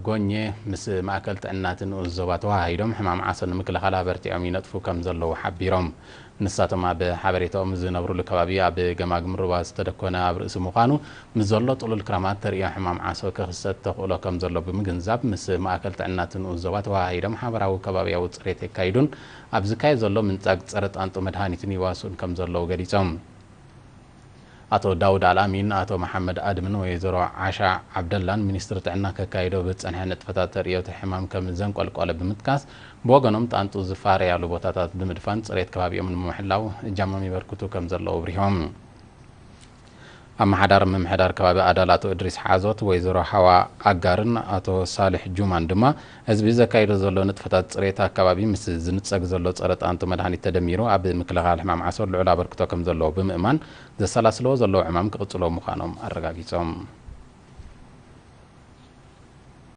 ጎኘ ምስ ማእከል ጥዕናትን ዞባ ተዋሂዶም ሕማም ዓሰን ምክልኻል በርቲዖም ይነጥፉ ከም ዘለዉ ሓቢሮም ንሳቶም ኣብ ሓበሬታኦም ዝነብሩሉ ከባቢ ኣብ ገማግም ሩባ ዝተደኮነ ኣብ ርእሲ ምዃኑ ምስ ዘሎ ጥሉል ክራማት ተርእዮ ሕማም ዓሶ ክኽሰት ተኽእሎ ከም ዘሎ ብምግንዛብ ምስ ማእከል ጥዕናትን ዞባ ተዋሂዶም ሓበራዊ ከባቢያዊ ፅሬት የካይዱን ኣብ ዝካየድ ዘሎ ምንጻግ ፀረ ጣንጡ መድሃኒትን ይዋስኡን ከም ዘለዉ ገሊፆም አቶ ዳውድ አልአሚን አቶ መሐመድ አድምን ወይዘሮ ዓሻ አብደላን ሚኒስትር ጥዕና ከካይዶ በጸንሐ ንጥፈታት ተርእዮት ሕማም ከም ዘንቆልቆለ ብምጥቃስ በወገኖም ጣንጡ ዝፋረ ያሉ ቦታታት ብምድፋን ጽሬት ከባቢኦም ንምሕላው እጃሞም ይበርክቱ ከም ዘለዉ ብሪሆም አማሓዳር መምሕዳር ከባቢ አዳላቶ እድሪስ ሓዞት ወይዘሮ ሓዋ አጋርን አቶ ሳልሕ ጁማን ድማ ህዝቢ ዘካይዶ ዘሎ ንጥፈታት ጽሬት አካባቢ ምስ ዝንጸግ ዘሎ ጸረ ጣንጡ መድሃኒት ተደሚሩ ኣብ ምክልኻል ሕማም ዓሶ ልዑል ኣበርክቶ ከም ዘለዎ ብምእማን ዘሰላስሎ ዘሎ ሕማም ክቕጽሎ ምዃኖም ኣረጋጊጾም